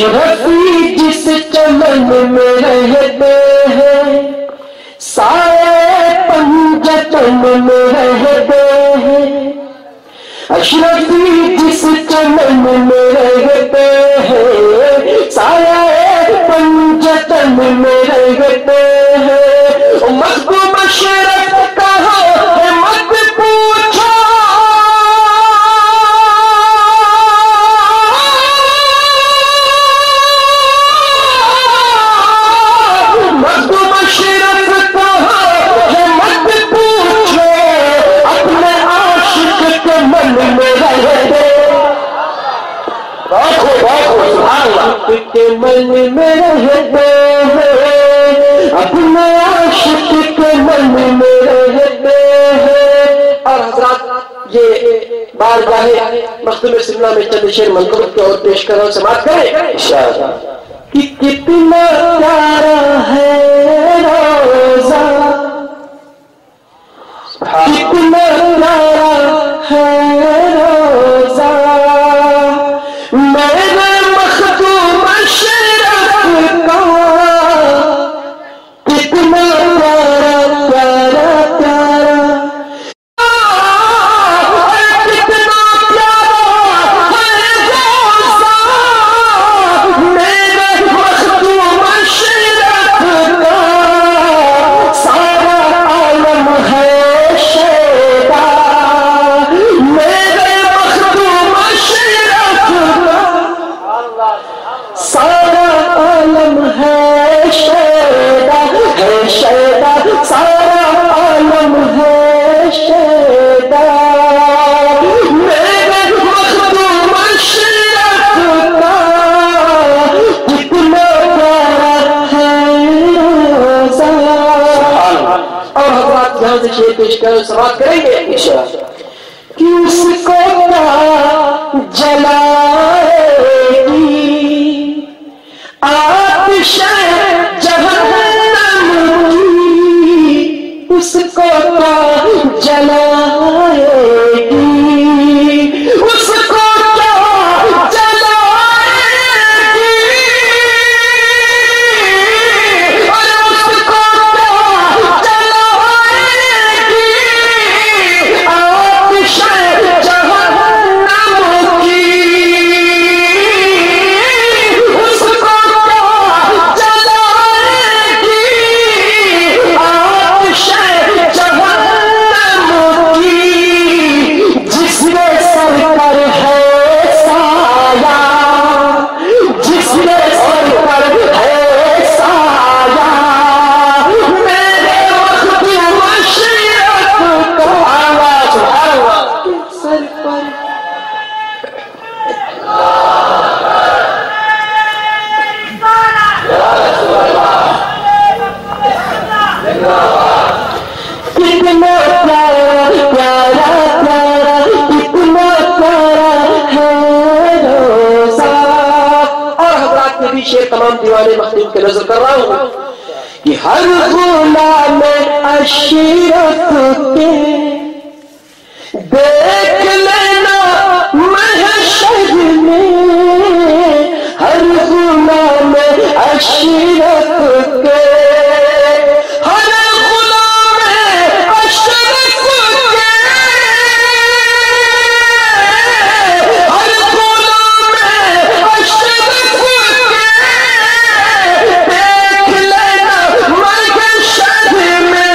رفیع جس چمن میں رہتے ہیں سائے پنجتن میں رہتے ہیں اشرفی جس چمن میں رہتے ہیں سائے پنجتن میں رہتے ہیں مخدوم اشرف کہاں ہے مت پوچھو مخدوم اشرف کہاں ہے مت پوچھو اپنے عاشق کے من میں رہتے کے من میں رہتے ہیں اپنے عاشق کے من میں رہتے ہیں۔ اور حضرات یہ بارگاہ مخدوم سملہ میں چند شعر منقبت کے اور پیش کر رہا ہوں، سماعت کریں انشاءاللہ۔ کہ کتنا پیارا ہے روزہ کتنا پیارا ہے روزہ میرے مخدوم اشرف کا کتنا پیارا پیارا پیارا کتنا پیارا ہے روزہ میرے مخدوم اشرف کا سارا عالم ہے شیدا میرے مخدوم اشرف کا سارا عالم ہے شیدا سارا عالم ہے شیدا میرے مخدوم اشرف کا کتنا پیارا ہے روزہ۔ اور حضرات یہاں سے شعر پیش کر سماعت کریں گے انشاءاللہ۔ کہ اس کو کیا جلائے گی آتش جہنم کی اس کو کیا جلائے گی اس کو کیا جلائے گی اور اس کو کیا جلائے گی آتش جہنم کی اس کو کیا جلائے گی آتش جہنم کی جس میں سر پر ہے سایہ جس میں سر پر ہے سایہ میرے مخدوم اشرف کا سر پر کتنا پیارا پیارا پیارا کتنا پیارا ہے روزہ۔ اور حضرات میں بھی شعر تمام دیوانے مخدوم کے نظر کر رہا ہوں کہ ہر غلام عشیرت کے دیکھ لینا محشر میں ہر غلام عشیرت کے ہر غلام عشیرت کے ہر غلام عشیرت کے دیکھ لینا محشر میں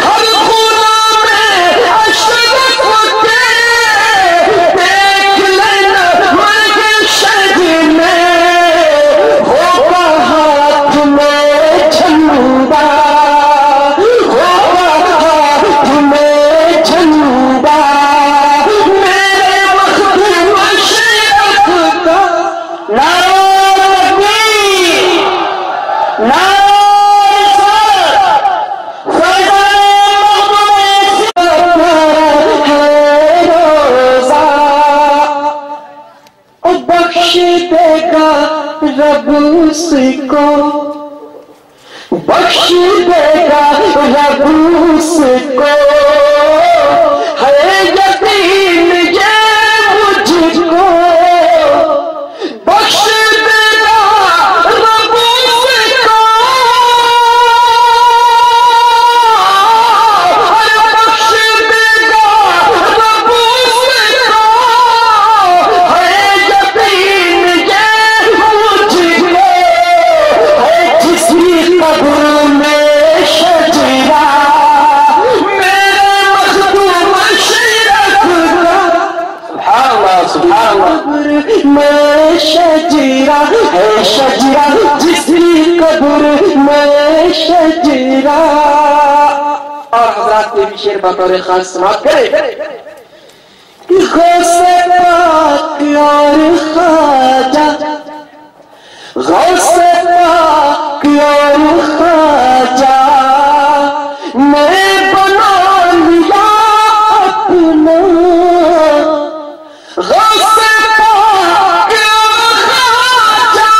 ہر غلام عشیرت کے دیکھ لینا محشر میں ہوگا ہاتھ میں جھنڈا ہوگا ہاتھ میں جھنڈا میرے مخدوم اشرف کا نعرہ تکبیر نعرہ بخش دے گا رب اس کو بخش دے گا رب اس کو ہے یقین یہ مجھ کو قبر میں شجرہ ہے شجرہ جس کی قبر میں شجرہ. اور حضرات کے بھی شعر بطور خاص سماعت کریں. غوث پاک اور خواجہ غوث پاک اور خواجہ نے بنا لیا اپنا. غوث پاک اور خواجہ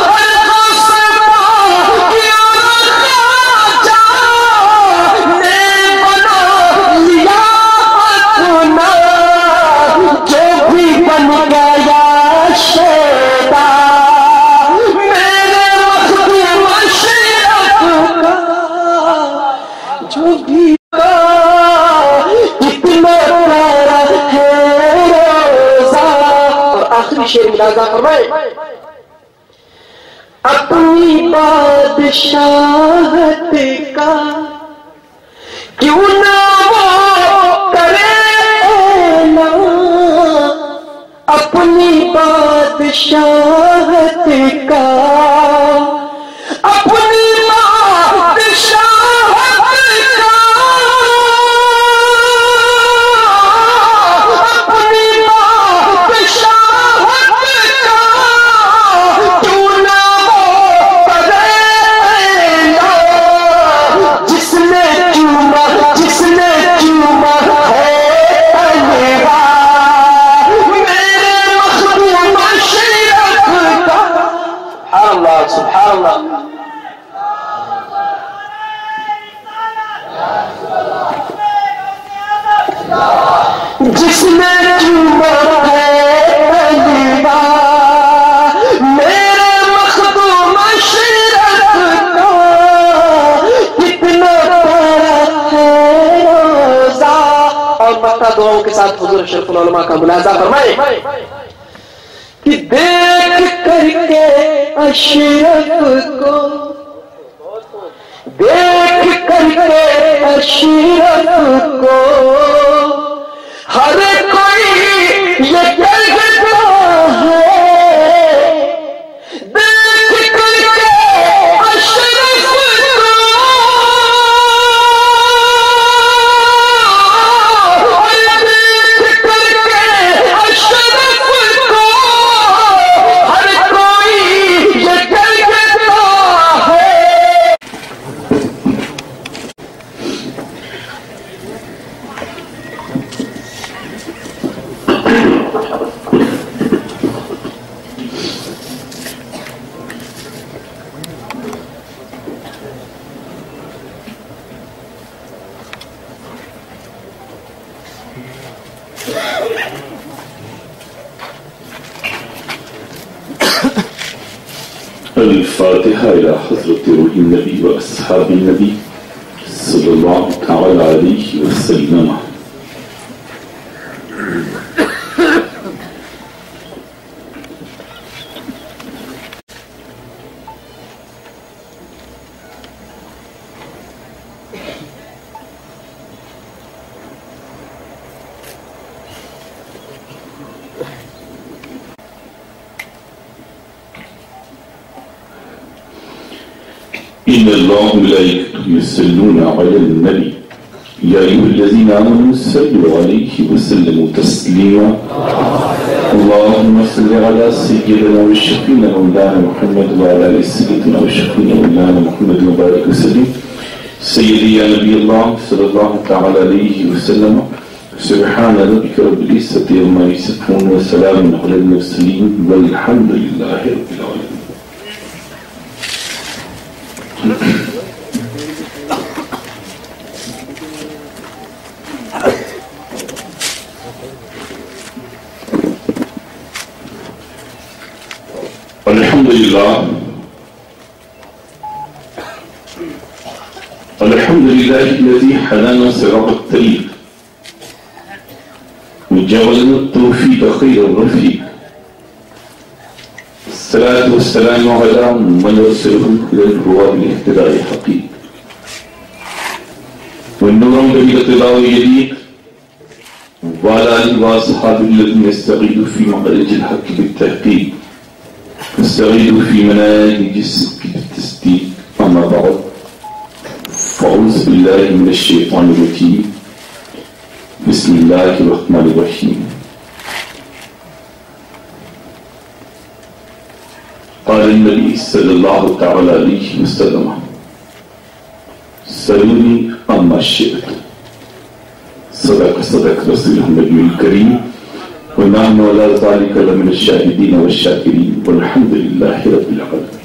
غوث پاک اور خواجہ نے بنا لیا اپنا. جو بھی بن گیا شیدا میرے مخدوم اشرف کا. جو بھی کتنا پیارا ہے روزہ. اور آخری شعر ملاحظہ فرمائے. اپنی بادشاہت کا کیوں نہ وہ کرے اعلان. اپنی بادشاہت کا اپنی بادشاہت کا اپنی بادشاہت کا کیوں نہ وہ کرے اعلان. جس نے چوما ہے تلوا میرے مخدوم اشرف کا. سبحان اللہ سبحان اللہ. جس نے چوما ہے تلوا میرے مخدوم اشرف کا. کتنا پیارا ہے روزہ. اور مکہ دعاؤں کے ساتھ حضور اشرف العلماء کا ملاحظہ فرمائے کہ دیکھ کر کے اشرف کو دیکھ کر کے اشرف کو ہر کوئی یہ کہتا ہے. دیکھ کر کے اشرف کو دیکھ کر کے اشرف کو ہر کوئی یہ کہتا ہے. الفاتحة إلى حضرة روح النبي وأصحاب النبي صلى الله تعالى عليه وسلم. إن الله وملائكته يصلون على النبي يا أيها الذين آمنوا صلوا عليه وسلموا تسليما. اللهم صل على سيدنا وشفينا مولانا محمد وعلى آل سيدنا وشفينا مولانا محمد وبارك وسلم. سيدي يا نبي الله صلى الله تعالى عليه وسلم. سبحان ربك رب العزة عما يصفون وسلام على المرسلين والحمد لله رب العالمين. الحمد لله الذي هدانا صراط الطريق وجعلنا التوفيق خير الرفيق. الصلاة والسلام على من رسله إلى الهدى بالاهتداء حقيق والنور بالاطلاع الجديد وعلى آله وأصحابه الذين استغيثوا في مخرج الحق بالتحقيق استغيثوا في مناهج الصدق بالتصديق. أما بعد فأعوذ بالله من الشيطان الرجيم. بسم الله الرحمن الرحيم. قال النبي صلى الله تعالى عليه وسلم سلوني أما شئت. صدق رسول النبي الكريم ونحن على ذلك لمن الشاهدين والشاكرين والحمد لله رب العالمين.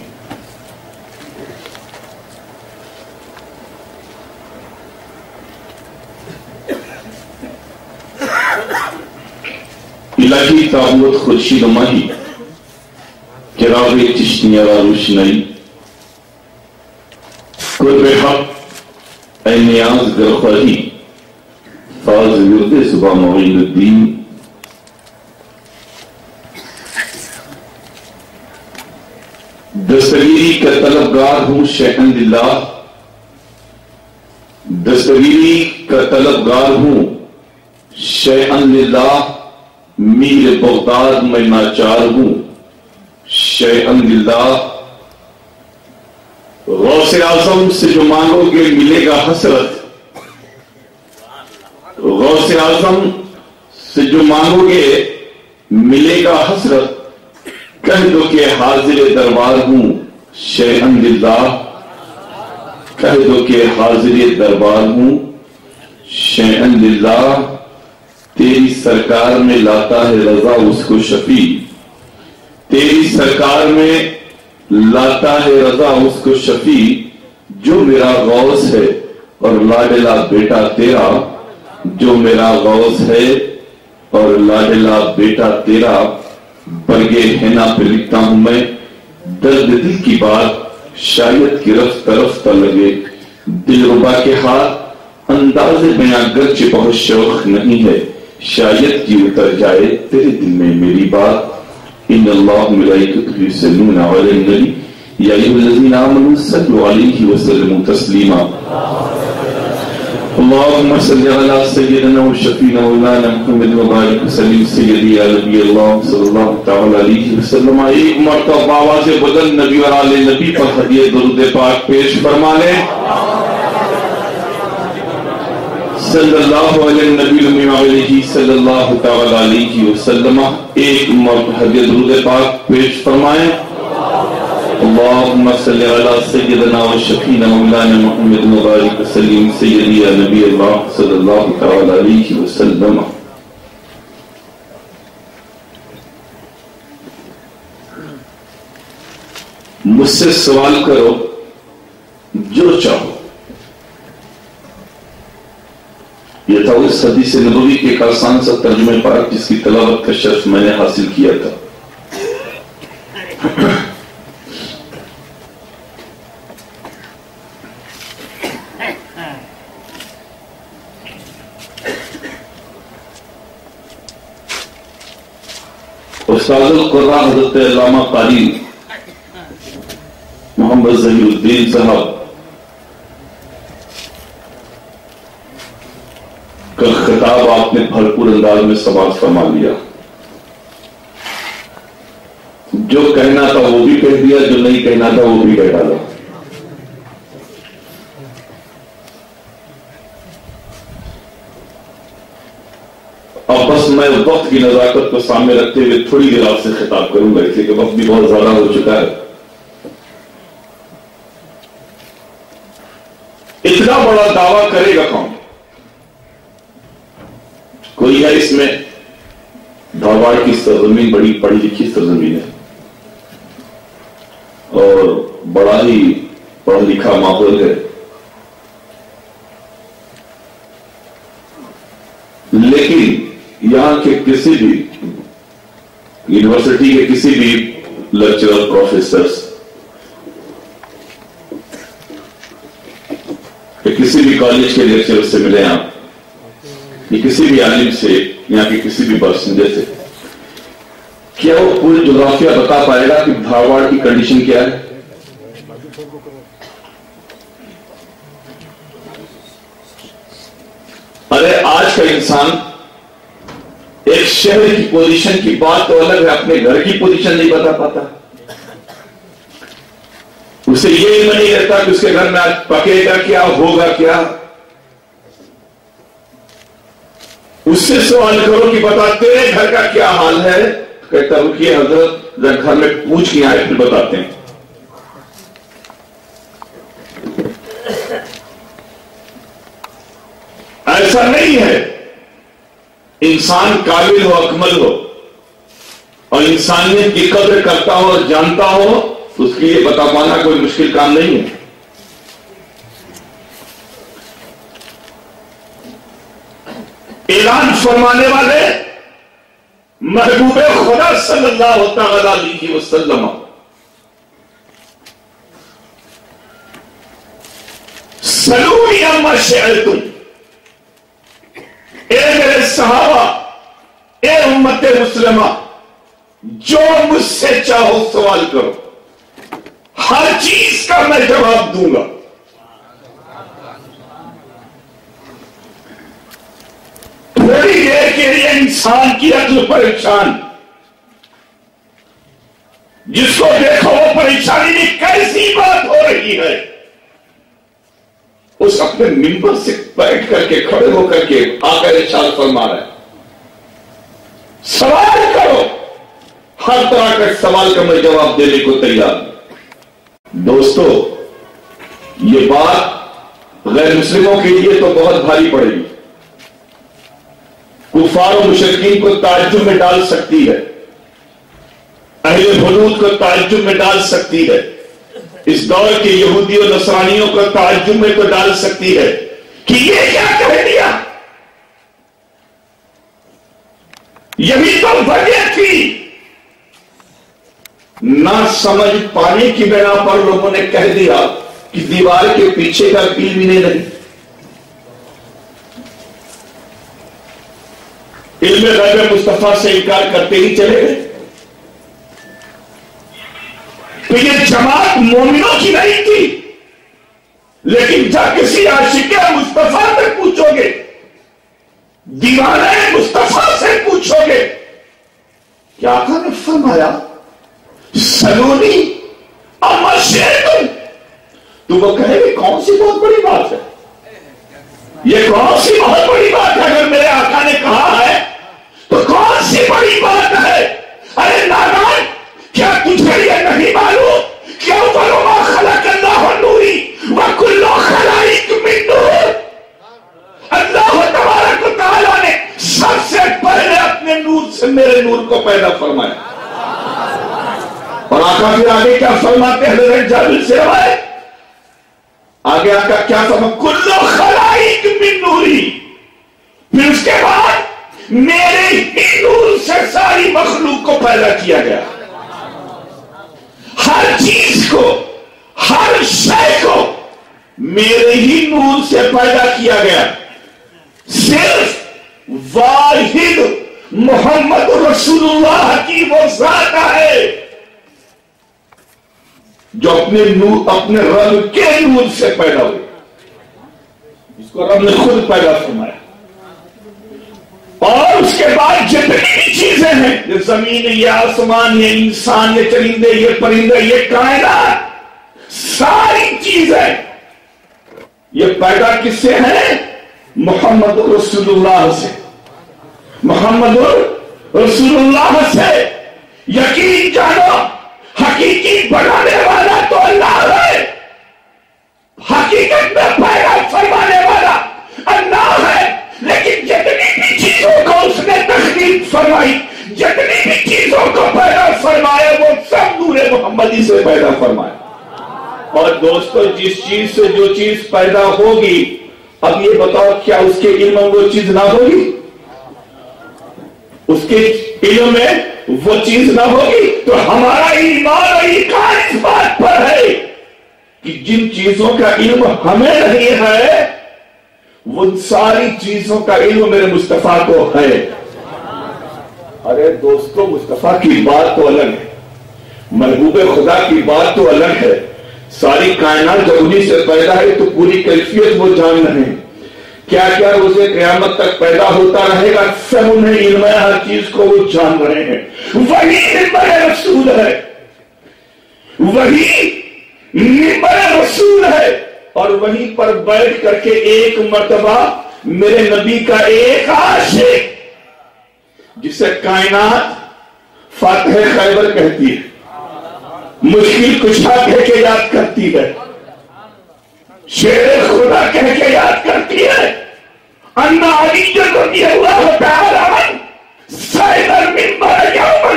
الہی تابوت خورشید ماہی چراغ چشتیاں روشنائی قرب حق اے نیاز گرخواہی فاز ورد صبح معین الدین. دستگیری کا طلبگار ہوں شیئن للہ. دستگیری کا طلبگار ہوں شیئن للہ. میر بغداد میں ناچار ہوں شیئن للہ. غوث اعظم سے جو مانگو گے ملے گا حسرت. غوث اعظم سے جو مانگو گے ملے گا حسرت. کہہ دو کہ حاضر دربار ہوں شیئن للہ. کہہ دو کہ حاضر دربار ہوں شیئن للہ. تیری سرکار میں لاتا ہے رضا اس کو شفیع. تیری سرکار میں لاتا ہے رضا اس کو شفیع. جو میرا غوث ہے اور لاڈلا بیٹا تیرا. جو میرا غوث ہے اور لاڈلا بیٹا تیرا. برگے ہینا پہ لکھتا ہوں میں درد دل کی بات. شاید کی رفتہ رفتہ لگے دل ربا کے ہاتھ. انداز بیاں گرچہ بہت شوق نہیں ہے. شاید کی اتر جائے تیرے دل میں میری بات. ان اللہ ملائکتہ یصلون علی النبی یا ایھا الذین آمنوا صلوا علیہ وسلموا تسلیما. اللهم صل على سيدنا وشفينا مولانا محمد وبارك وسلم سيدي يا نبي الله صلى الله تعالى عليه وسلم. ایک مرتبہ آواز بلند نبی اور آل نبی پر ہدیہ درود پاک پیش فرما لیں. صلی اللہ علیہ نبی علیہ صلی اللہ تعالی علیہ وسلم. ایک مرتبہ ہدیہ درود پاک پیش فرمائیں. اللہم صلی علی سیدنا و شفینا مولانا محمد مبارک وسلم سیدی یا نبی اللہ صلی اللہ تعالی علیہ وسلم. مجھ سے سوال کرو جو چاہو. یہ تھا اس حدیث نبوی کے ایک آسان سا ترجمہ پاک جس کی تلاوت کا شرف میں نے حاصل کیا تھا. استاد القراء حضرت علامہ قاری محمد ظہیر الدین صاحب کا خطاب آپ نے بھرپور انداز میں سماعت فرما لیا. جو کہنا تھا وہ بھی کہہ دیا, جو نہیں کہنا تھا وہ بھی کہہ ڈالا. اب بس میں وقت کی نزاکت کو سامنے رکھتے ہوئے تھوڑی دیر آپ سے خطاب کروں گا, اس لیے کہ وقت بھی بہت زیادہ ہو چکا ہے. اتنا بڑا دعویٰ کرے گا کون؟ کوئی ہے اس میں؟ دھارواڑ کی سرزمین بڑی پڑھی لکھی سرزمین ہے اور بڑا ہی پڑھا لکھا ماحول ہے, لیکن یہاں کے کسی بھی یونیورسٹی کے کسی بھی لیکچرر پروفیسرز کسی بھی کالج کے لیکچرر سے ملے آپ, یا کسی بھی عالم سے, یہاں کے کسی بھی باشندے سے, کیا وہ پوری جغرافیہ بتا پائے گا کہ دھارواڑ کی کنڈیشن کیا ہے؟ ارے آج کا انسان ایک شہر کی پوزیشن کی بات تو الگ ہے، اپنے گھر کی پوزیشن نہیں بتا پاتا. اسے یہ علم نہیں رہتا کہ اس کے گھر میں آج پکے گا کیا، ہوگا کیا. اس سے سوال کرو کہ بتا تیرے گھر کا کیا حال ہے، کہتا رکیے حضرت گھر میں پوچھ کے آئے پھر بتاتے ہیں. ایسا نہیں ہے. انسان کامل ہو، اکمل ہو اور انسانیت کی قدر کرتا ہو اور جانتا ہو تو اس کے لیے بتا پانا کوئی مشکل کام نہیں ہے. اعلان فرمانے والے محبوب خدا صلی اللہ تعالی علیہ وسلم سلونی اما شئتم، اے میرے صحابہ، اے امت مسلمہ، جو مجھ سے چاہو سوال کرو، ہر چیز کا میں جواب دوں گا. تھوڑی دیر کے لیے انسان کی عقل پریشان، جس کو دیکھو وہ پریشانی میں کیسی بات ہو رہی ہے، اس اپنے ممبر سے بیٹھ کر کے کھڑے ہو کر کے آقا ارشاد فرما رہا ہے سوال کرو، ہر طرح کا سوال کا میں جواب دینے کو تیار ہوں. دوستو یہ بات غیر مسلموں کے لیے تو بہت بھاری پڑے گی، کفار و مشرکین کو تعجب میں ڈال سکتی ہے، اہل حدود کو تعجب میں ڈال سکتی ہے، اس دور کے یہودی و نصرانیوں کو تعجب میں تو ڈال سکتی ہے کہ یہ کیا کہہ دیا. یہی تو وجہ تھی، نہ سمجھ پانے کی بنا پر لوگوں نے کہہ دیا کہ دیوار کے پیچھے کا پیل بھی نہیں. علم غیب مصطفیٰ سے انکار کرتے ہی چلے گئے. تو یہ جماعت مومنوں کی نہیں تھی، لیکن جب کسی عاشق مصطفیٰ سے پوچھو گے، دیوانہ مصطفیٰ سے پوچھو گے، کیا آقا نے فرمایا سلونی اما شئتم، تو وہ کہے گے کون سی بہت بڑی بات ہے، یہ کون سی بہت بڑی بات ہے. اگر میرے آقا نے کہا ہے تو کون سی بڑی بات ہے. ارے نادان، کیا تجھے یہ نہیں معلوم کہ اول ما خلق اللہ نوری وکل خلائق من نور، اللہ تبارک و تعالیٰ نے سب سے پہلے اپنے نور سے میرے نور کو پیدا فرمایا. اور آقا پھر آگے کیا فرماتے ہیں حضرت جابر سے روایت، آگے آقا کیا فرماتے ہیں کل خلائق من نوری، پھر اس کے بعد میرے ہی نور سے ساری مخلوق کو پیدا کیا گیا. ہر چیز کو، ہر شے کو میرے ہی نور سے پیدا کیا گیا. صرف واحد محمد رسول اللہ کی وہ ذات ہے جو اپنے رب کے نور سے پیدا ہوئی، اس کو رب نے خود پیدا فرمایا. اور اس کے بعد جتنی بھی چیزیں ہیں، یہ زمین، یہ آسمان، یہ انسان، یہ چرندے، یہ پرندے، یہ کائنات، ساری چیزیں یہ پیدا کس سے ہیں؟ محمد رسول اللہ سے. محمد رسول اللہ سے. یقین جانو حقیقی بنانے والا تو اللہ ہے، حقیقت میں پیدا فرمانے والا اللہ ہے، لیکن جتنی بھی چیزوں کو اس نے تخلیق فرمائی، جتنی بھی چیزوں کو پیدا فرمایا، وہ سب نور محمدی سے پیدا فرمایا. اور دوستو جس چیز سے جو چیز پیدا ہوگی، اب یہ بتاؤ کیا اس کے علم میں وہ چیز نہ ہوگی؟ اس کے علم میں وہ چیز نہ ہوگی. تو ہمارا ایمان اور ایقان اس بات پر ہے کہ جن چیزوں کا علم ہمیں نہیں ہے، وہ ساری چیزوں کا علم میرے مصطفیٰ کو ہے. ارے دوستو مصطفیٰ کی بات تو الگ ہے، محبوب خدا کی بات تو الگ ہے. ساری کائنات جب انہی سے پیدا ہے تو پوری کیفیت وہ جان رہے ہیں کیا کیا روزے قیامت تک پیدا ہوتا رہے گا، سب انہیں علم ہے، ہر چیز کو وہ جان رہے ہیں. وہی منبر رسول ہے، وہی منبر رسول ہے، اور وہیں پر بیٹھ کر کے ایک مرتبہ میرے نبی کا ایک عاشق جسے کائنات فاتح خیبر کہتی ہے، مشکل کشا کہہ کے یاد کرتی ہے، شیر خدا کہہ کے یاد کرتی ہے، انا علی رضی اللہ تعالی عنہ صعد المنبر یوما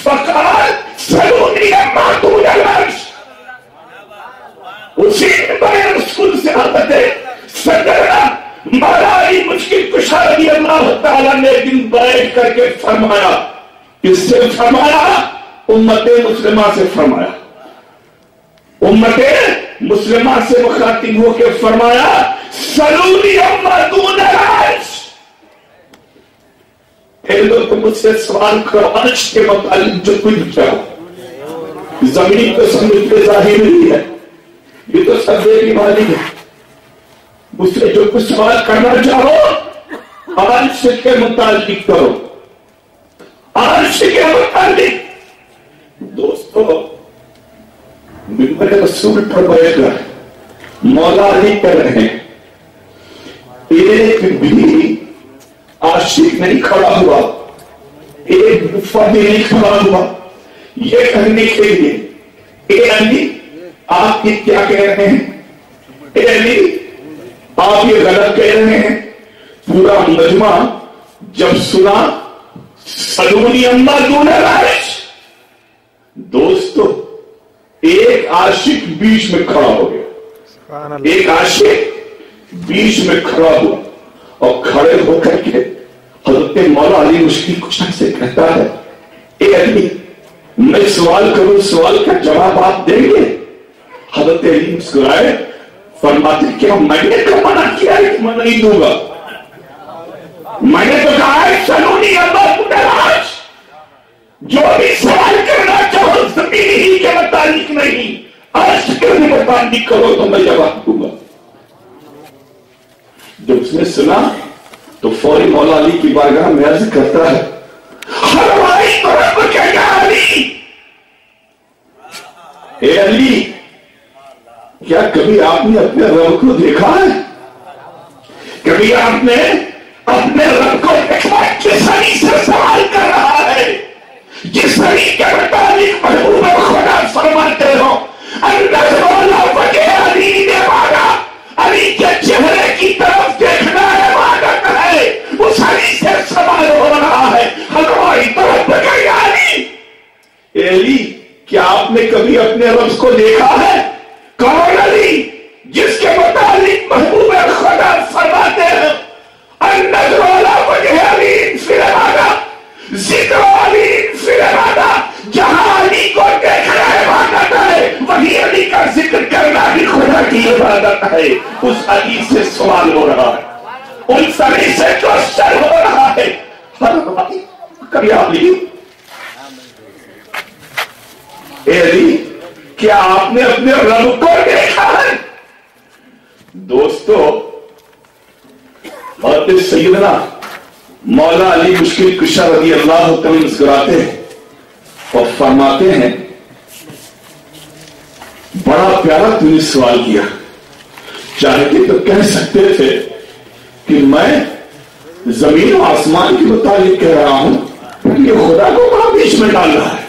فقال سلونی عما دون العرش. اسی منبر رسول سے حضرت سرکردہ مولا علی مشکل کشا رضی اللہ تعالی نے ایک دن بیٹھ کر کے فرمایا، اس سے فرمایا امت مسلمہ سے، فرمایا امت مسلمہ سے مخاطب ہو کے فرمایا سلونی عما دون العرش. اے لوگ مجھ سے سوال کرو عرش کے متعلق جو کچھ چاہو. زمین تو سمجھتے ظاہر نہیں ہے، یہ تو سب دیکھنے والی ہے. مجھ سے جو کچھ سوال کرنا چاہو عرش کے متعلق کرو، عرش کے متعلق. دوستو منبر رسول پر بیٹھ کر مولا علی کر رہے ہیں، ایک بھی عاشق نہیں کھڑا ہوا، ایک مفتی نہیں کھڑا ہوا یہ کہنے کے لیے اے علی آپ یہ کیا کہہ رہے ہیں، اے علی آپ یہ غلط کہہ رہے ہیں. پورا مجمع جب سنا سلونی عما دون العرش، دوستو ایک عاشق بیچ میں کھڑا ہو گیا، ایک عاشق بیچ میں کھڑا ہوا اور کھڑے ہو کر کے حضرت مولا علی مشکل کشا سے کہتا ہے اے علی میں سوال کروں، سوال کا جواب آپ دیں گے؟ حضرت علی مسکرائے، فرماتے کیا میں نے تو منع کیا ہے کہ میں نہیں دوں گا؟ میں نے تو کہا ہے سلونی عما دون العرش، جو بھی سوال کرنا چاہو زمین ہی کے متعلق نہیں عرش کے متعلق کرو تو میں جواب دوں گا. جب اس نے سنا تو فوری مولا علی کی بارگاہ میں عرض کرتا ہے ہماری طرف کیا علی، اے علی کیا کبھی آپ نے اپنے رب کو دیکھا ہے؟ کبھی آپ نے اپنے رب کو دیکھا؟ جس علی سے سوال کر رہا ہے، جس علی کے متعلق محبوب خدا فرماتے ہو علی نے مانگا، علی کے چہرے کی طرف دیکھنا ہے عبادت ہے، اس علی سے سوال ہو رہا ہے ہماری طرف بگئی علی. اے علی کیا آپ نے کبھی اپنے رب کو دیکھا ہے؟ کون علی؟ جس کے متعلق محبوب خدا فرماتے ہیں النظر علی وجہ علی فی العبادہ، ذکر علی فی العبادہ. جہاں علی کو دیکھنا عبادت ہے وہی علی کا ذکر کرنا بھی خدا کی عبادت ہے. اس علی سے سوال ہو رہا ہے، ان علی سے کوشچن ہو رہا ہے. کبھی علی اے علی کیا آپ نے اپنے رب کو دیکھا ہے؟ دوستو حضرت سیدنا مولا علی مشکل کشا رضی اللہ تعالی مسکراتے ہیں اور فرماتے ہیں بڑا پیارا تم نے سوال کیا، چاہتے تو کہہ سکتے تھے کہ میں زمین و آسمان کے متعلق کہہ رہا ہوں، یہ خدا کو کہاں بیچ میں ڈال رہا ہے،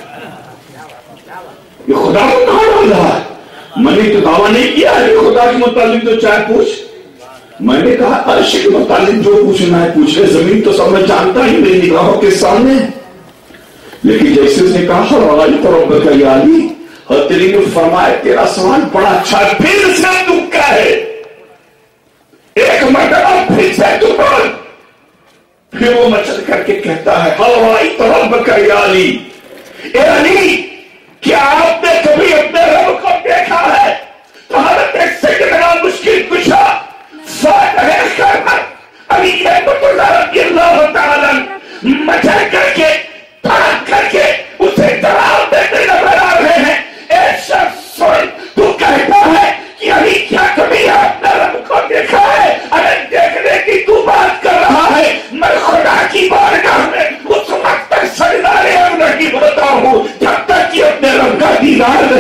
یہ خدا کو کہاں ڈال رہا ہے؟ میں نے تو دعویٰ نہیں کیا ہے خدا کے متعلق تو چاہے پوچھ، میں نے کہا عرش کے متعلق جو پوچھنا ہے پوچھ لے، زمین تو سب میں جانتا ہی میری نگاہوں کے سامنے. لیکن جیسے اس نے کہا رأیت ربک یا علی، حضرت علی نے فرمایا تیرا سوال بڑا اچھا ہے، پھر سے دکھا ہے، ایک مرتبہ پھر سے دکھا. پھر وہ مچل کر کے کہتا ہے رأیت ربک یا علی، اے علی کیا آپ نے کبھی اپنے رب کو دیکھا ہے؟ تو حضرت سیدنا مشکل کشا فاتح خیبر علی رضی اللہ تعالی مچل کر کے تڑپ کر کے اسے جواب دیتے نظر آ رہے ہیں. اے شخص سن، تو کہتا ہے کہ علی کیا کبھی اپنے رب کو دیکھا ہے؟ اگر دیکھنے کی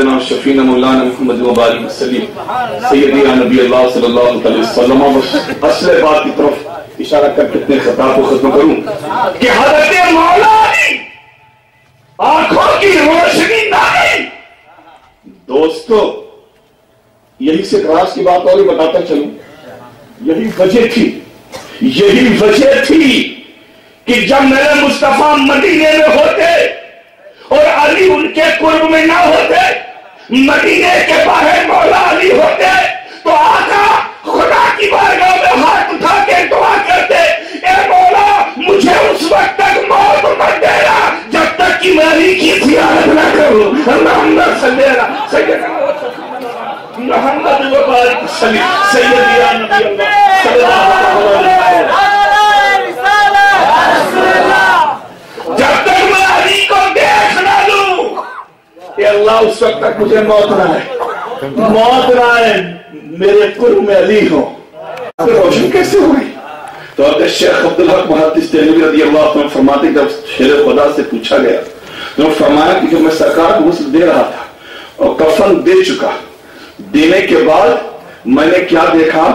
سیدنا شفینا مولانا محمد مبارک وسلم سیدی یا نبی اللہ صلی اللہ علیہ وسلم. اصل بات کی طرف اشارہ کر کتنے خطاب کو ختم کروں کہ حضرت مولا علی آنکھوں کی روشنی نہیں. دوستو یہی سے راز کی بات اور بتاتا چلوں. یہی وجہ تھی کہ جب میرے مصطفیٰ مدینے میں ہوتے اور علی ان کے قرب میں نہ ہوتے, مدینے کے باہر مولا علی ہوتے, تو آقا خدا کی بارگاہ میں ہاتھ اٹھا کے دعا کرتے, اے مولا مجھے اس وقت تک موت مت دینا جب تک کہ میں علی کی زیارت نہ کروں. اللہم صلی علی سیدنا محمد مبارک وسلم سیدی یا نبی اللہ صلی اللہ علیہ وسلم. جب تک میں علی کو دیکھ نہ لوں کہ اللہ اس وقت تک مجھے موت نہ ہے میرے قرب میں علی ہو. روشن کیسے ہوئی؟ تو حضرت شیخ عبدالحق محدث دہلوی رضی اللہ عنہ فرماتے جب شیر خدا سے پوچھا گیا تو فرمایا کہ جو میں سرکار کو غسل دے رہا تھا اور کفن دے چکا, دینے کے بعد میں نے کیا دیکھا,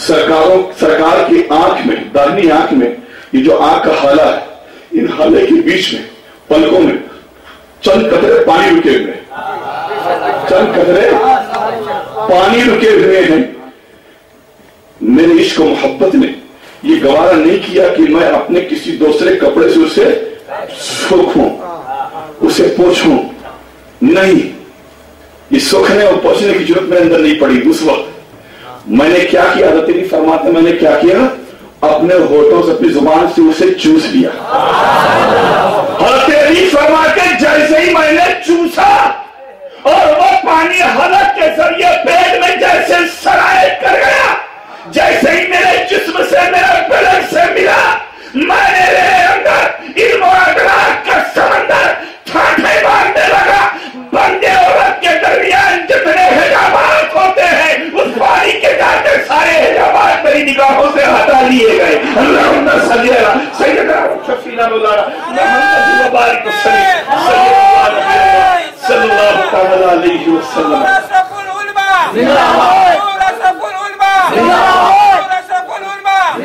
سرکار کی آنکھ میں, داہنی آنکھ میں, یہ جو آنکھ کا حالہ ہے, ان حالے کے بیچ میں پلکوں میں چند قطرے پانی رکے ہوئے ہیں. میرے عشق و محبت نے یہ گوارا نہیں کیا کہ میں اپنے کسی دوسرے کپڑے سے اسے سوکھوں, اسے پوچھوں. نہیں, یہ سوکھنے اور پوچھنے کی ضرورت میرے اندر نہیں پڑی. اس وقت میں نے کیا کیا, حضرت علی فرماتے میں نے کیا کیا, اپنے ہونٹوں سے اپنی زبان سے اسے چوس لیا. حضرت علی فرماتے جیسے ہی میں نے چوسا اور وہ پانی حلق کے ذریعے پیٹ میں جیسے سرائے کر گیا, جیسے ہی میرے جسم سے میرے بدن سے ملا, میرے اندر علم و ادراک کا سمندر ٹھاٹھے مارنے لگا. بندے عورت کے درمیان جتنے حجابات ہوتے ہیں اس پانی کے جاتے سارے حجابات میری نگاہوں سے ہٹا لیے گئے. اللہم صلی علی سیدنا شفینا مولانا محمد مبارک وسلم صلی اللہ علیہ وسلم.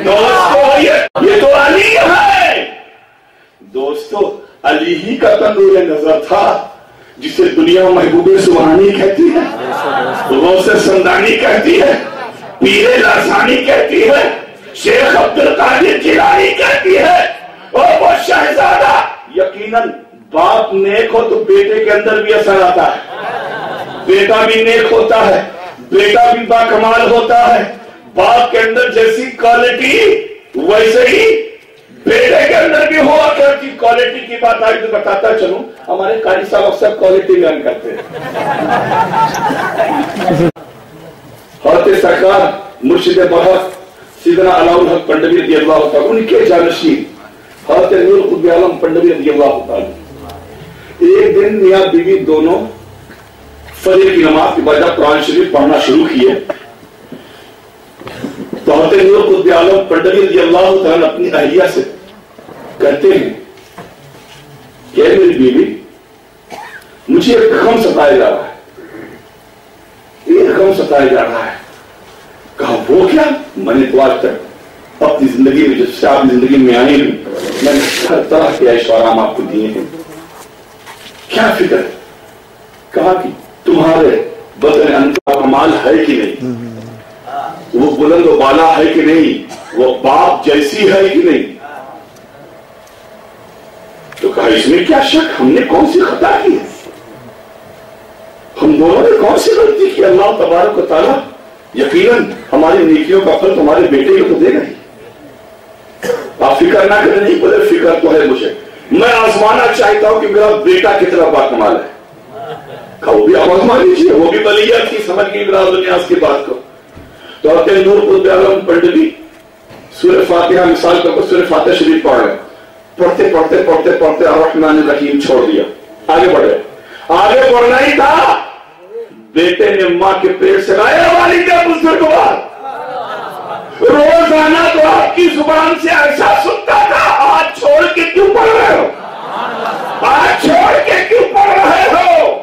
دوستو یہ تو علی ہے. دوستو علی ہی کا تنور نظر تھا جسے دنیا محبوب سبحانی کہتی ہے, غوث سمدانی کہتی ہے, پیر لاسانی کہتی ہے, شیخ عبدالقادر جیلانی کہتی ہے. اور وہ شہزادہ یقیناً باپ نیک ہو تو بیٹے کے اندر بھی اثر آتا ہے, بیٹا بھی نیک ہوتا ہے, بیٹا بھی باکمال ہوتا ہے. باپ کے اندر جیسی کوالٹی ویسے ہی بیٹے کے اندر بھی ہوا کرتی. کوالٹی کی بات آج تو بتاتا چلوں, ہمارے قاری صاحب اکثر کوالٹی بیان کرتے ہیں. حضرت سرکار مرشد برحق سیدنا علاء الحق پنڈوی رضی اللہ تعالیٰ ان کے جانشین حضرت نور قطب عالم پنڈوی رضی اللہ تعالیٰ ایک دن میاں بیوی دونوں فجر کی نماز کے بعد قرآن شریف پڑھنا شروع کیے تو حضرت نور قطب عالم پنڈوی رضی اللہ تعالیٰ اپنی اہلیہ سے کہتے ہیں کہ میری بیوی مجھے ایک غم ستایا جا رہا ہے, کہا وہ کیا؟ میں نے تو آج تک اپنی زندگی میں جب سے آپ کی زندگی میں آئی ہوں میں نے ہر طرح کے عیش و آرام آپ کو دیے ہیں, کیا فکر؟ کہا کہ تمہارے بدن اندر کمال ہے کہ نہیں, وہ بلند و بالا ہے کہ نہیں, وہ باپ جیسی ہے کہ نہیں. تو کہا اس میں کیا شک, ہم نے کون سی خطا کی ہے, ہم دونوں نے کون سی غلطی کی. اللہ تبارک و تعالیٰ یقیناً ہماری نیکیوں کا پھل تمہارے بیٹے کو تو دے گا ہی. آپ فکر نہ کریں. نہیں بولے فکر تو ہے مجھے, میں آزمانا چاہتا ہوں کہ میرا بیٹا کتنا باکمال ہے. کہا وہ بھی آپ آزما لیجیے, وہ بھی بلیت کی سمجھ گئی میرا نیاز کی بات کو. تو حضرت نور قطب عالم پنڈوی سورہ فاتحہ مثال کر کے سورہ فاتحہ شریف پڑھ رہے, پڑھتے الرحمن الرحیم چھوڑ دیا, آگے بڑھے. آگے بڑھنا ہی تھا, بیٹے نے ماں کے پیٹ سے لایا والد بزرگوار, روزانہ تو آپ کی زبان سے ایسا سنتا تھا, آج چھوڑ کے کیوں پڑھ رہے ہو, آج چھوڑ کے کیوں پڑھ رہے ہو.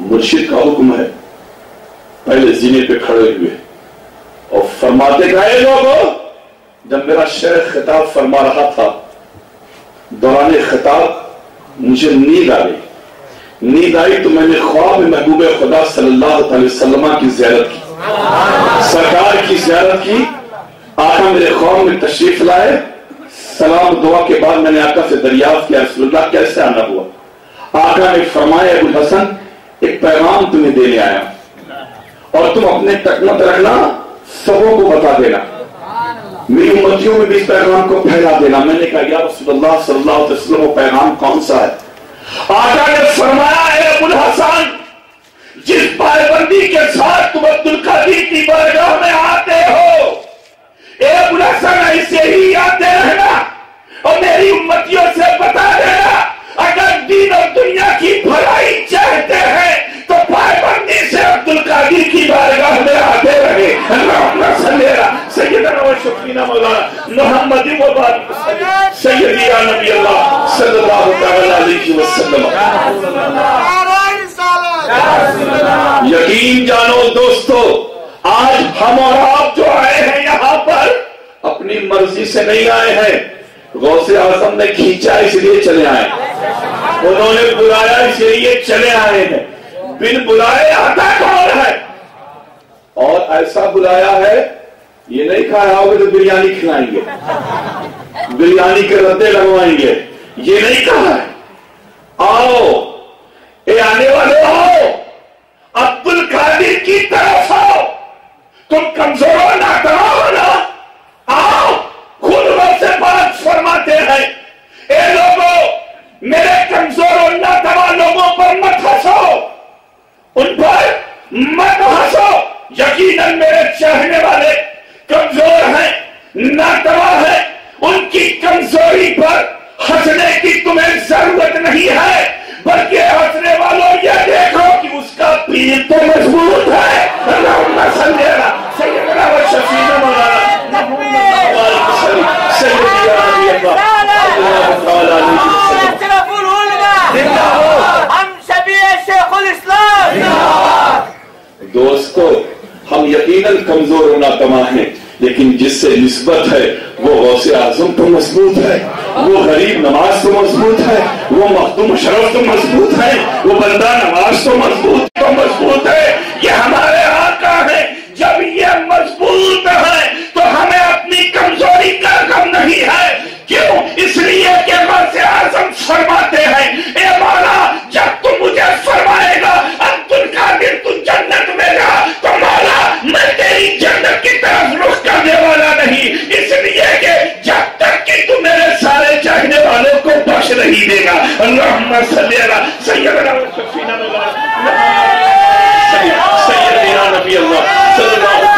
مرشد کا حکم ہے، پہلے زینے پہ کھڑے ہوئے اور فرماتے کہ اے لوگوں، جب میرا شیخ خطاب فرما رہا تھا، دوران خطاب مجھے نیند آئی تو میں نے خواب میں محبوب خدا صلی اللہ علیہ وسلم کی زیارت کی، سرکار کی زیارت کی۔ آقا میرے خواب میں تشریف لائے، سلام دعا کے بعد میں نے آقا سے دریافت کیا رسول اللہ کیسے آنا ہوا؟ آقا نے فرمایا ابو الحسن ایک پیغام تمہیں دینے آیا اور تم اپنے تک مت رکھنا، سبوں کو بتا دینا، میری امتیوں میں بھی اس پیغام کو پھیلا دینا۔ میں نے کہا یا رسول اللہ صلی اللہ علیہ وسلم وہ پیغام کون سا ہے؟ آقا نے فرمایا اے ابو الحسن، جس پابندی کے ساتھ تم عبد القادر کی بارگاہ میں آتے ہو، اے ابو الحسن ایسے ہی آتے رہنا اور میری امتیوں سے بتا دینا اگر دین اور دنیا کی بھلائی چاہتے ہیں تو پابندی سے عبد القادر کی بارگاہ میں آتے رہے۔ اللہم صلی علی سیدنا و شفینا مولانا محمد مبارک سیدی یا نبی اللہ صلی اللہ علیہ وسلم۔ یقین جانو دوستو، آج ہم اور آپ جو آئے ہیں یہاں پر اپنی مرضی سے نہیں آئے ہیں، غوث اعظم نے کھینچا اس لیے چلے آئے، انہوں نے بلایا اس لیے چلے آئے ہیں۔ بن بلائے آتا کون ہے؟ اور ایسا بلایا ہے، یہ نہیں کھایا ہوگا تو بریانی کھلائیں گے، بریانی کے ردے لگوائیں گے، یہ نہیں کہا ہے۔ آؤ اے آنے والے آؤ، عبد القادر کی طرف آؤ، تم کمزور ہو نہ کرو نا، آؤ خود سے بات فرماتے ہیں اے لوگوں میرے کمزور اور ناتواں لوگوں پر مت ہنسو، ان پر مت ہنسو، یقیناً میرے چاہنے والے کمزور ہیں، ناتواں ہیں، ان کی کمزوری پر ہنسنے کی تمہیں ضرورت نہیں ہے، بلکہ ہنسنے والوں یہ دیکھو کہ اس کا پیر تو مضبوط ہے۔ اللہم صلی علی سیدنا و شفیعنا مولانا سیدی یا نبی اللہ اللہ تعالی علیہ ہم شبیہ شیخ الاسلام۔ دوستو ہم یقیناً کمزور و ناتواں ہیں، لیکن جس سے نسبت ہے وہ غوث اعظم تو مضبوط ہے، وہ غریب نواز تو مضبوط ہے، وہ مخدوم شرف تو مضبوط ہے، وہ بندہ نواز تو مضبوط ہے، یہ ہمارے آقا ہے۔ جب یہ مضبوط ہے تو ہمیں اپنی کمزوری کا غم نہیں ہے، کیوں؟ اس لیے کہ غوث اعظم فرماتے ہیں اے مولا جب تم مجھے فرمائے گا عبد القادر تو جنت میں جا تو مولا میں تیری جنت کی طرف رخ کرنے والا نہیں، اس لیے کہ جب تک کہ تو میرے سارے چاہنے والوں کو بخش نہیں دے گا۔ اللہم صلی علی سیدنا و شفیعنا مولانا سیدنا نبی اللہ صلی اللہ علیہ وسلم۔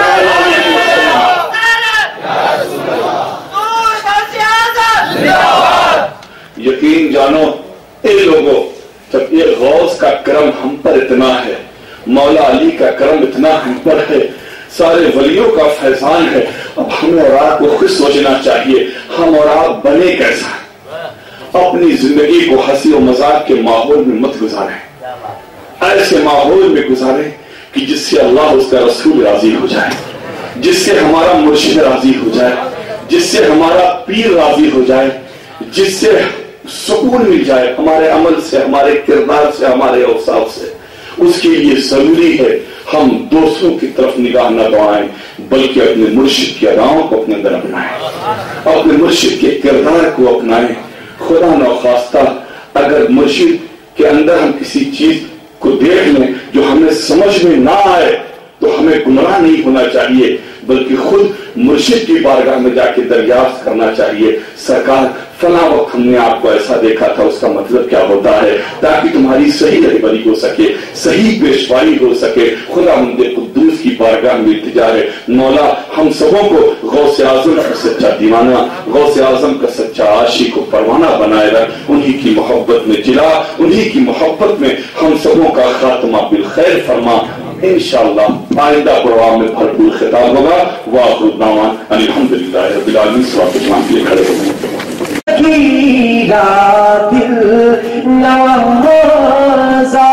یقین جانو اے لوگوں، جب یہ غوث کا کرم ہم پر اتنا ہے، مولا علی کا کرم اتنا ہم پر ہے، سارے ولیوں کا فیضان ہے، اب ہمیں اور آپ کو خود سوچنا چاہیے ہم اور آپ بنے کیسا، اپنی زندگی کو ہنسی و مذاق کے ماحول میں مت گزاریں، ایسے ماحول میں گزاریں کہ جس سے اللہ اس کا رسول راضی ہو جائے، جس سے ہمارا مرشد راضی ہو جائے، جس سے ہمارا پیر راضی ہو جائے، جس سے سکون مل جائے ہمارے عمل سے، ہمارے کردار سے، ہمارے اوصاف سے۔ اس کے لیے ضروری ہے ہم دوستوں کی طرف نگاہ نہ دوڑائیں بلکہ اپنے مرشد کی اداؤں کو اپنے اندر اپنائیں، اپنے مرشد کے کردار کو اپنائیں۔ خدا نخواستہ اگر مرشد کے اندر ہم کسی چیز کو دیکھ لیں جو ہمیں سمجھ میں نہ آئے تو ہمیں گمراہ نہیں ہونا چاہیے بلکہ خود مرشد کی بارگاہ میں جا کے دریافت کرنا چاہیے، سرکار فلاں وقت ہم نے آپ کو ایسا دیکھا تھا، اس کا مطلب کیا ہوتا ہے، تاکہ تمہاری صحیح رہبری ہو سکے، صحیح پیشوائی ہو سکے۔ خدا مند قدوس کی بارگاہ میں التجا ہے مولا ہم سبوں کو غوث اعظم کا سچا دیوانہ، غوث اعظم کا سچا عاشق و پروانہ بنائے رکھ، انہی کی محبت میں جلا، انہی کی محبت میں ہم سبوں کا خاتمہ بالخیر فرما۔ انشاءاللہ آئندہ پروگرام میں بھرپور خطاب ہوگا۔ وآخر دعوانا ان الحمدللہ رب العالمین۔ صلوات اسلام کے لیے کھڑے ہوئے دل نوازا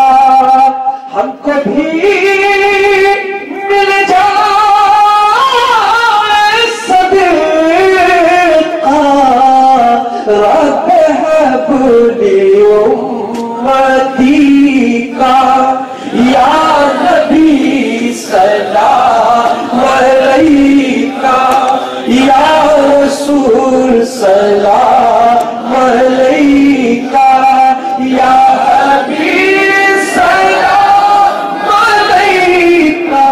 یا نبی سلام علیکہ یا رسول سلام علیکہ یا حبیب سلام علیکہ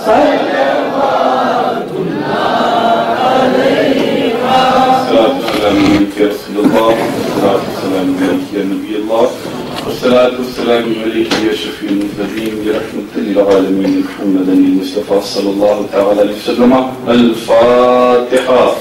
صلوات اللہ علیکہ السلام علیکم یا رسول اللہ السلام علیکم یا نبی اللہ والصلاة والسلام عليك يا شفيع المذنبين برحمة للعالمين محمدا المصطفى صلى الله تعالى عليه وسلم. الفاتحة.